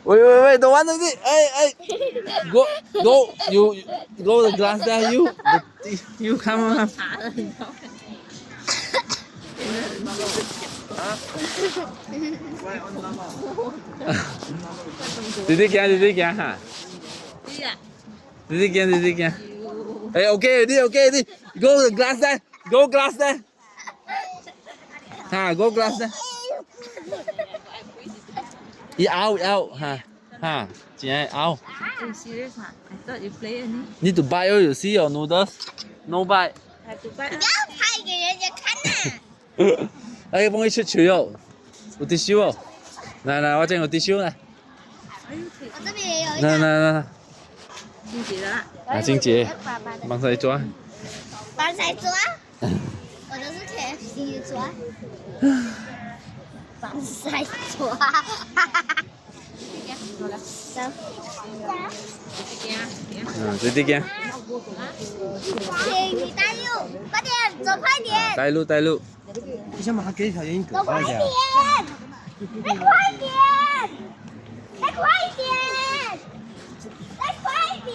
Wait, don't want it. Hey. Go. You go the glass there. You come on. 爬的很高。弟弟驚哈。弟弟驚。哎，OK， 弟。Go the glass there. Go glass there. 哈 ，Go glass there. 一拗哈，真係拗。Serious? I thought you play any. Need to buy all you see your noodles. No buy. Have to buy. 不要拍给人家看呐！哎，幫你出廚哦，有啲燒哦。嚟，我整個啲燒嚟。我這邊也有一嚟個。嚟，清潔的啦。啊，晶姐，幫手抓。幫誰抓？我都是 KFC 抓。幫誰抓？走。嗯，弟弟驚。請你帶路，快點，走快點。帶路。你想把它给小英走快點，再快點，再快點。